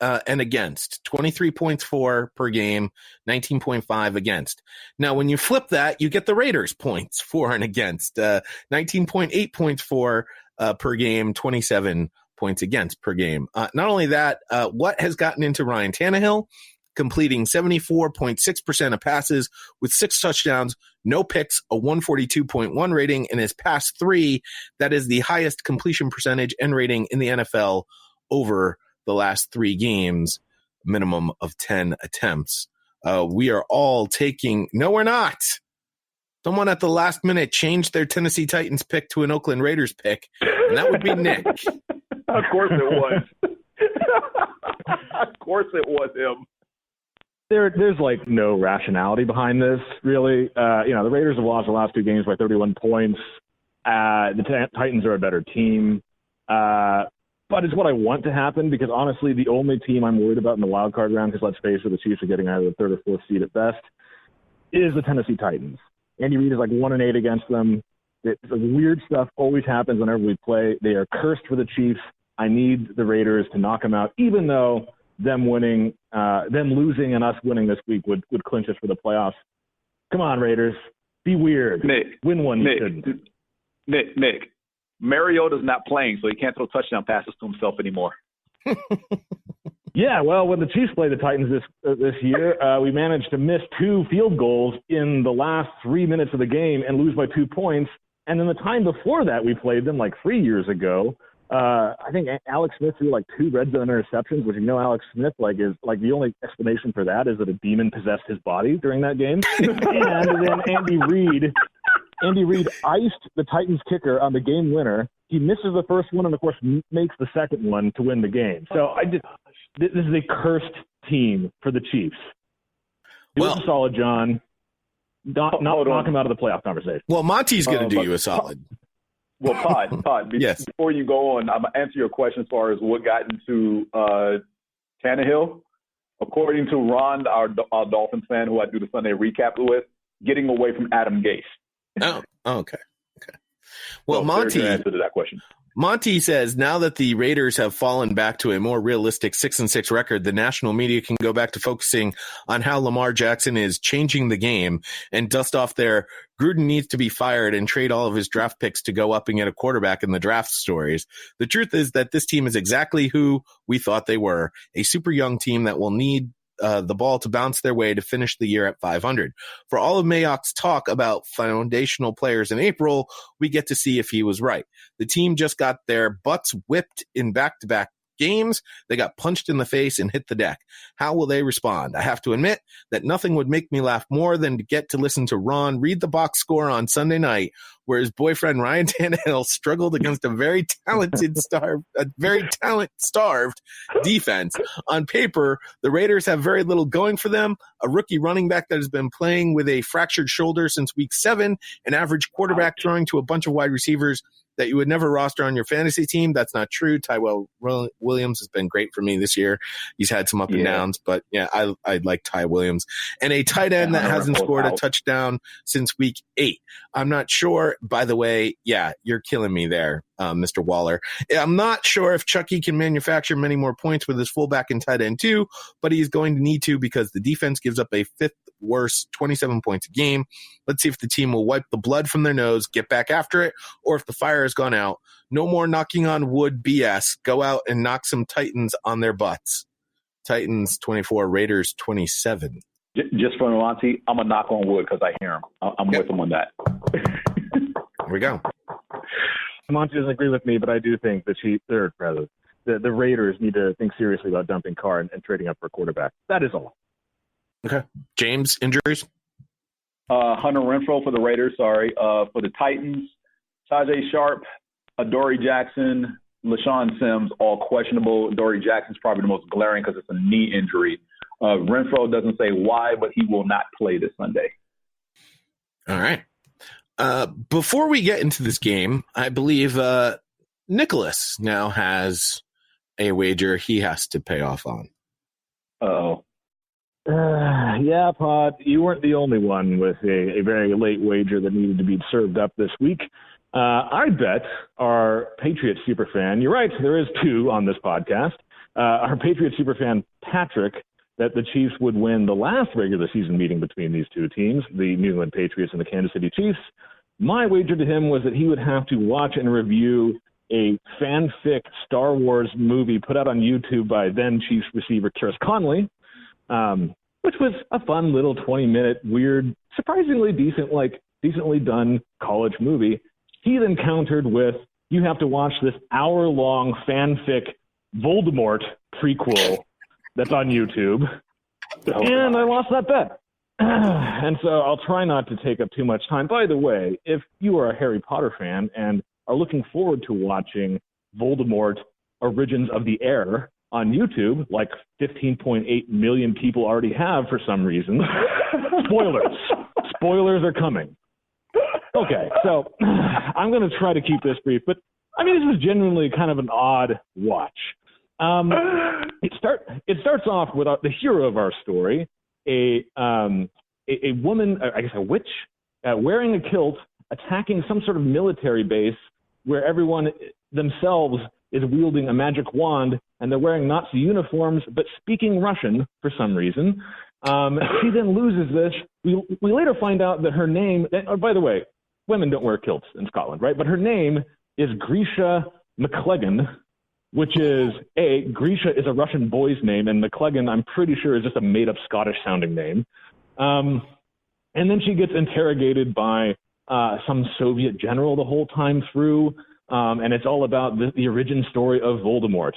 and against. 23 points for per game, 19.5 against. Now, when you flip that, you get the Raiders points for and against. 19.8 points for per game, 27 points against per game. Not only that, what has gotten into Ryan Tannehill? Completing 74.6% of passes with 6 touchdowns, no picks, a 142.1 rating in his past 3. That is the highest completion percentage and rating in the NFL over the last 3 games, minimum of 10 attempts. We are all taking – no, we're not. Someone at the last minute changed their Tennessee Titans pick to an Oakland Raiders pick, and that would be Nick. Of course it was. Of course it was him. There's like no rationality behind this, really. The Raiders have lost the last 2 games by 31 points. The Titans are a better team. But it's what I want to happen because, honestly, the only team I'm worried about in the wild card round, because let's face it, the Chiefs are getting either the 3rd or 4th seed at best, is the Tennessee Titans. Andy Reid is like 1-8 against them. Weird stuff always happens whenever we play. They are cursed for the Chiefs. I need the Raiders to knock them out, even though them losing and us winning this week would clinch us for the playoffs. Come on, Raiders. Be weird. Nick, win one. Nick. Mariota's not playing, so he can't throw touchdown passes to himself anymore. Yeah, well, when the Chiefs play the Titans this year, we managed to miss 2 field goals in the last 3 minutes of the game and lose by 2 points. And then the time before that, we played them like 3 years ago. I think Alex Smith threw like 2 red zone interceptions, which Alex Smith is like the only explanation for that is that a demon possessed his body during that game. And then Andy Reid iced the Titans kicker on the game winner. He misses the first one and, of course, makes the second one to win the game. So this is a cursed team for the Chiefs. Do us a solid, John. Not knock him out of the playoff conversation. Well, Monty's going to do you a solid. Well, Pod, yes. Before you go on, I'm going to answer your question as far as what got into Tannehill. According to Ron, our Dolphins fan who I do the Sunday recap with, getting away from Adam Gase. Oh, okay. Well, there's your answer to that question. Monty says, now that the Raiders have fallen back to a more realistic 6-6 record, the national media can go back to focusing on how Lamar Jackson is changing the game and dust off their Gruden needs to be fired and trade all of his draft picks to go up and get a quarterback in the draft stories. The truth is that this team is exactly who we thought they were, a super young team that will need the ball to bounce their way to finish the year at 500. For all of Mayock's talk about foundational players in April, we get to see if he was right. The team just got their butts whipped in back-to-back games. They got punched in the face and hit the deck. How will they respond? I have to admit that nothing would make me laugh more than to get to listen to Ron read the box score on Sunday night, where his boyfriend Ryan Tannehill struggled against a very talent-starved defense. On paper, the Raiders have very little going for them. A rookie running back that has been playing with a fractured shoulder since week 7, an average quarterback throwing to a bunch of wide receivers that you would never roster on your fantasy team. That's not true. Tyrell Williams has been great for me this year. He's had some up and downs, but yeah, I like Ty Williams. And a tight end that hasn't scored a touchdown since week 8. I'm not sure, by the way, yeah, you're killing me there, Mr. Waller. I'm not sure if Chucky can manufacture many more points with his fullback and tight end too, but he's going to need to because the defense gives up a 5th worst 27 points a game. Let's see if the team will wipe the blood from their nose, get back after it, or if the fire has gone out. No more knocking on wood BS. Go out and knock some Titans on their butts. Titans 24, Raiders 27. Just for Monty, I'm going to knock on wood because I hear him. I'm with him on that. Here we go. Monty doesn't agree with me, but I do think the Raiders need to think seriously about dumping Carr and trading up for a quarterback. That is all. Okay. James, injuries? Hunter Renfrow for the Raiders, sorry. For the Titans, Tajay Sharp, Adoree Jackson, LaShawn Sims, all questionable. Adoree Jackson's probably the most glaring because it's a knee injury. Renfrow doesn't say why, but he will not play this Sunday. All right. Before we get into this game, I believe Nicholas now has a wager he has to pay off on. Uh-oh. Yeah, Pod, you weren't the only one with a very late wager that needed to be served up this week. I bet our Patriots superfan, you're right, there is 2 on this podcast, our Patriots superfan Patrick that the Chiefs would win the last regular season meeting between these two teams, the New England Patriots and the Kansas City Chiefs. My wager to him was that he would have to watch and review a fanfic Star Wars movie put out on YouTube by then Chiefs receiver Chris Conley, which was a fun little 20-minute, weird, surprisingly decently done college movie. He then countered with, you have to watch this hour-long fanfic Voldemort prequel that's on YouTube. And I lost that bet. And so I'll try not to take up too much time. By the way, if you are a Harry Potter fan and are looking forward to watching Voldemort Origins of the Heir on YouTube, like 15.8 million people already have for some reason, spoilers are coming. Okay, so I'm going to try to keep this brief, but I mean, this was genuinely kind of an odd watch. It starts off with the hero of our story, a woman, I guess a witch, wearing a kilt, attacking some sort of military base where everyone themselves is wielding a magic wand, and they're wearing Nazi uniforms, but speaking Russian for some reason. She then loses this. We later find out that her name, by the way, women don't wear kilts in Scotland, right? But her name is Grisha McCleggan, which is, Grisha is a Russian boy's name, and McCleggan, I'm pretty sure, is just a made-up Scottish-sounding name. And then she gets interrogated by some Soviet general the whole time through, and it's all about the origin story of Voldemort.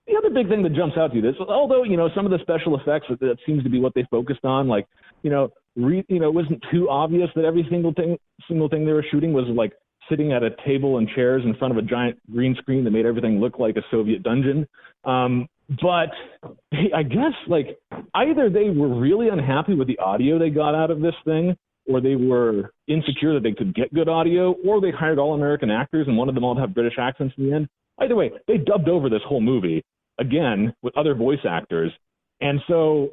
The other big thing that jumps out to you is, although, some of the special effects, that seems to be what they focused on, like, it wasn't too obvious that every single thing they were shooting was, like, sitting at a table and chairs in front of a giant green screen that made everything look like a Soviet dungeon. But I guess, like, either they were really unhappy with the audio they got out of this thing, or they were insecure that they could get good audio, or they hired all-American actors and wanted them all to have British accents in the end. Either way, they dubbed over this whole movie, again, with other voice actors. And so,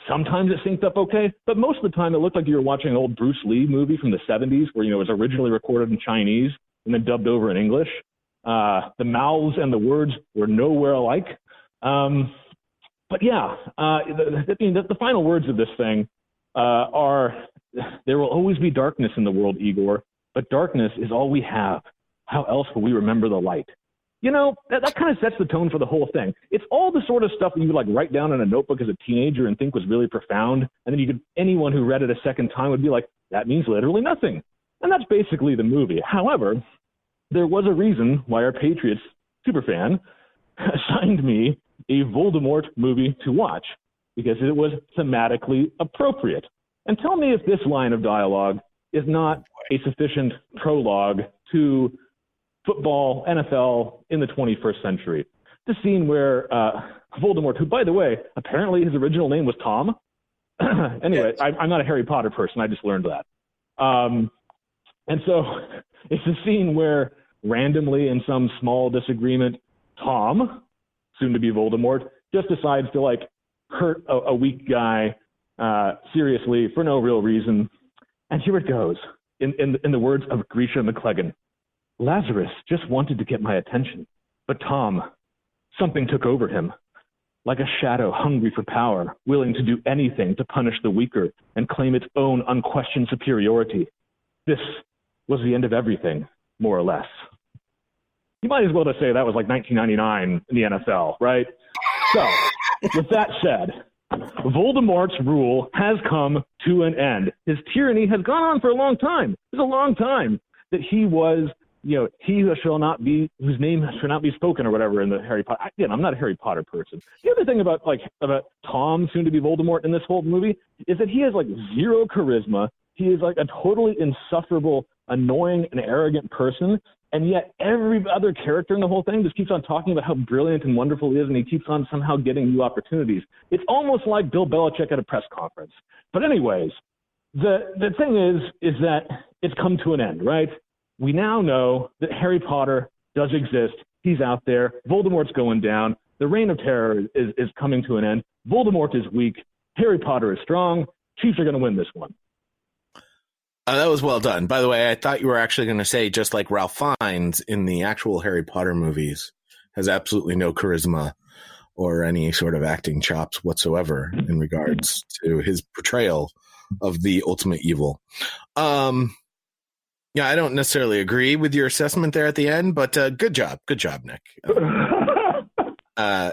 sometimes it synced up okay, but most of the time it looked like you were watching an old Bruce Lee movie from the 70s where, it was originally recorded in Chinese and then dubbed over in English. The mouths and the words were nowhere alike. But yeah, the final words of this thing are, there will always be darkness in the world, Igor, but darkness is all we have. How else will we remember the light? That kind of sets the tone for the whole thing. It's all the sort of stuff that you would, like, write down in a notebook as a teenager and think was really profound. And then anyone who read it a second time would be like, that means literally nothing. And that's basically the movie. However, there was a reason why our Patriots superfan assigned me a Voldemort movie to watch, because it was thematically appropriate. And tell me if this line of dialogue is not a sufficient prologue to football, NFL in the 21st century. The scene where Voldemort, who, by the way, apparently his original name was Tom. Anyway, I'm not a Harry Potter person. I just learned that. And so it's a scene where randomly, in some small disagreement, Tom, soon to be Voldemort, just decides to, like, hurt a weak guy seriously for no real reason. And here it goes, in the words of Grisha McCleggan. Lazarus just wanted to get my attention, but Tom, something took over him. Like a shadow hungry for power, willing to do anything to punish the weaker and claim its own unquestioned superiority. This was the end of everything, more or less. You might as well just say that was like 1999 in the NFL, right? So, with that said, Voldemort's rule has come to an end. His tyranny has gone on for a long time. It's a long time that he was, he shall not be, whose name shall not be spoken or whatever in the Harry Potter. Again, I'm not a Harry Potter person. The other thing about Tom, soon to be Voldemort in this whole movie, is that he has like zero charisma. He is like a totally insufferable, annoying, and arrogant person. And yet every other character in the whole thing just keeps on talking about how brilliant and wonderful he is, and he keeps on somehow getting new opportunities. It's almost like Bill Belichick at a press conference. But anyways, the thing is that it's come to an end, right? We now know that Harry Potter does exist. He's out there. Voldemort's going down. The reign of terror is coming to an end. Voldemort is weak. Harry Potter is strong. Chiefs are going to win this one. That was well done. By the way, I thought you were actually going to say, just like Ralph Fiennes in the actual Harry Potter movies, has absolutely no charisma. or any sort of acting chops whatsoever in regards to his portrayal of the ultimate evil. Yeah, I don't necessarily agree with your assessment there at the end, but good job, Nick. I'm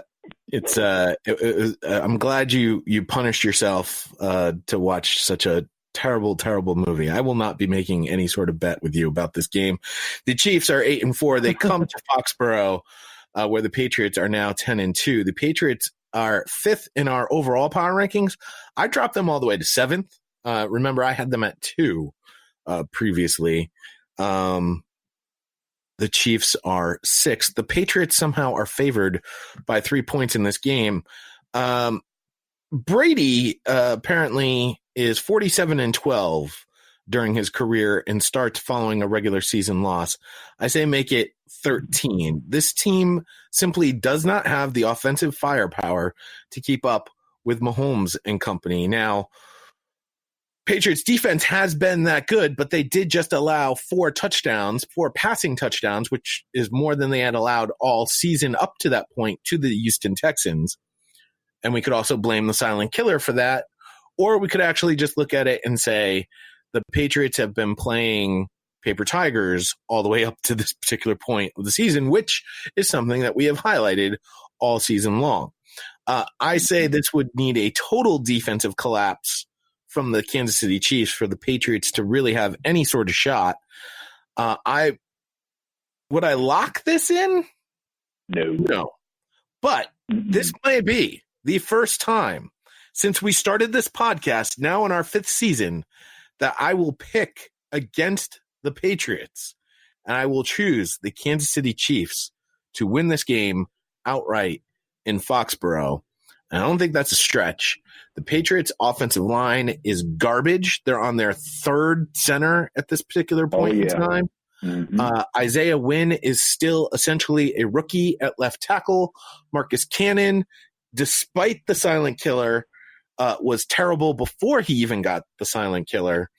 glad you punished yourself to watch such a terrible movie. I will not be making any sort of bet with you about this game. The Chiefs are 8-4. They come to Foxborough, where the Patriots are now 10-2. The Patriots are 5th in our overall power rankings. I dropped them all the way to 7th. Remember, I had them at 2 previously. The Chiefs are 6th. The Patriots somehow are favored by 3 points in this game. Brady apparently is 47-12 during his career and starts following a regular season loss. I say make it 13. This team simply does not have the offensive firepower to keep up with Mahomes and company. Now, Patriots defense has been that good, but they did just allow 4 passing touchdowns, which is more than they had allowed all season up to that point to the Houston Texans. And we could also blame the silent killer for that. Or we could actually just look at it and say the Patriots have been playing paper tigers all the way up to this particular point of the season, which is something that we have highlighted all season long. I say this would need a total defensive collapse from the Kansas City Chiefs for the Patriots to really have any sort of shot. Would I lock this in? No. But this may be the first time since we started this podcast, now in our 5th season, that I will pick against the Patriots, and I will choose the Kansas City Chiefs to win this game outright in Foxborough. And I don't think that's a stretch. The Patriots' offensive line is garbage. They're on their 3rd center at this particular point in time. Mm-hmm. Isaiah Wynn is still essentially a rookie at left tackle. Marcus Cannon, despite the silent killer, was terrible before he even got the silent killer.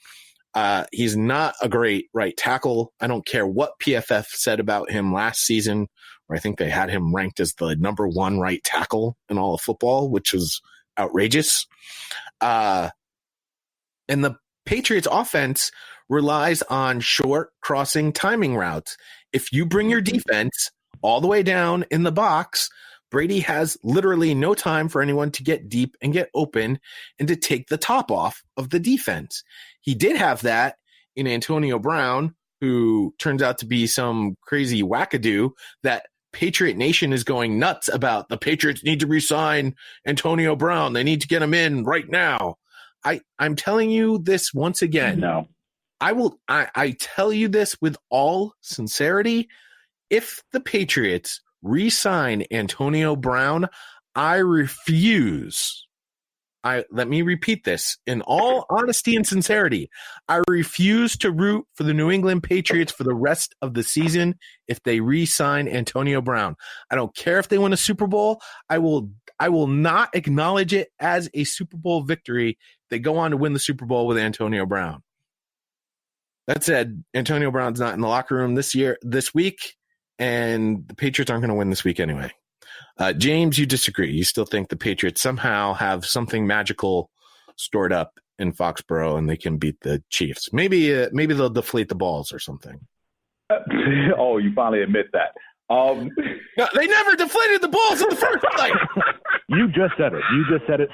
He's not a great right tackle. I don't care what PFF said about him last season, where I think they had him ranked as the number 1 right tackle in all of football, which was outrageous. And the Patriots offense relies on short crossing timing routes. If you bring your defense all the way down in the box, Brady has literally no time for anyone to get deep and get open and to take the top off of the defense. He did have that in Antonio Brown, who turns out to be some crazy wackadoo that Patriot Nation is going nuts about. The Patriots need to re-sign Antonio Brown. They need to get him in right now. I'm telling you this once again. No. I tell you this with all sincerity. If the Patriots re-sign Antonio Brown, I refuse. Let me repeat this in all honesty and sincerity. I refuse to root for the New England Patriots for the rest of the season if they re-sign Antonio Brown. I don't care if they win a Super Bowl. I will not acknowledge it as a Super Bowl victory if they go on to win the Super Bowl with Antonio Brown. That said, Antonio Brown's not in the locker room this week, and the Patriots aren't going to win this week anyway. James, you disagree. You still think the Patriots somehow have something magical stored up in Foxborough and they can beat the Chiefs. Maybe they'll deflate the balls or something. Oh, you finally admit that. No, they never deflated the balls in the first place. You just said it,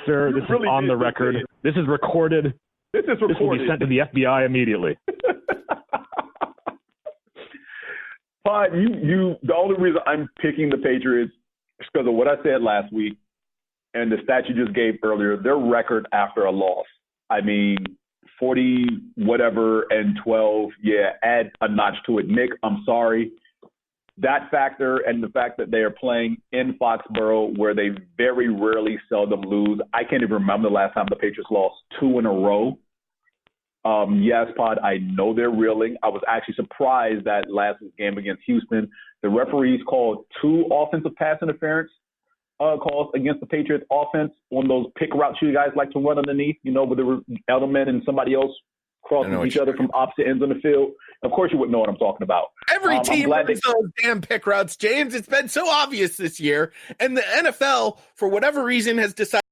sir. This is on the record. This is recorded. This will be sent to the FBI immediately. Pod, the only reason I'm picking the Patriots is because of what I said last week and the stat you just gave earlier. Their record after a loss. I mean, 40-12. Yeah, add a notch to it. Nick, I'm sorry. That factor and the fact that they are playing in Foxborough where they very rarely seldom lose. I can't even remember the last time the Patriots lost 2 in a row. Yes, Pod, I know they're reeling. I was actually surprised that last week's game against Houston, the referees called 2 offensive pass interference calls against the Patriots offense on those pick routes you guys like to run underneath, with the Edelman and somebody else crossing each other from opposite ends on the field. Of course, you wouldn't know what I'm talking about. Every team runs those damn pick routes, James. It's been so obvious this year. And the NFL, for whatever reason, has decided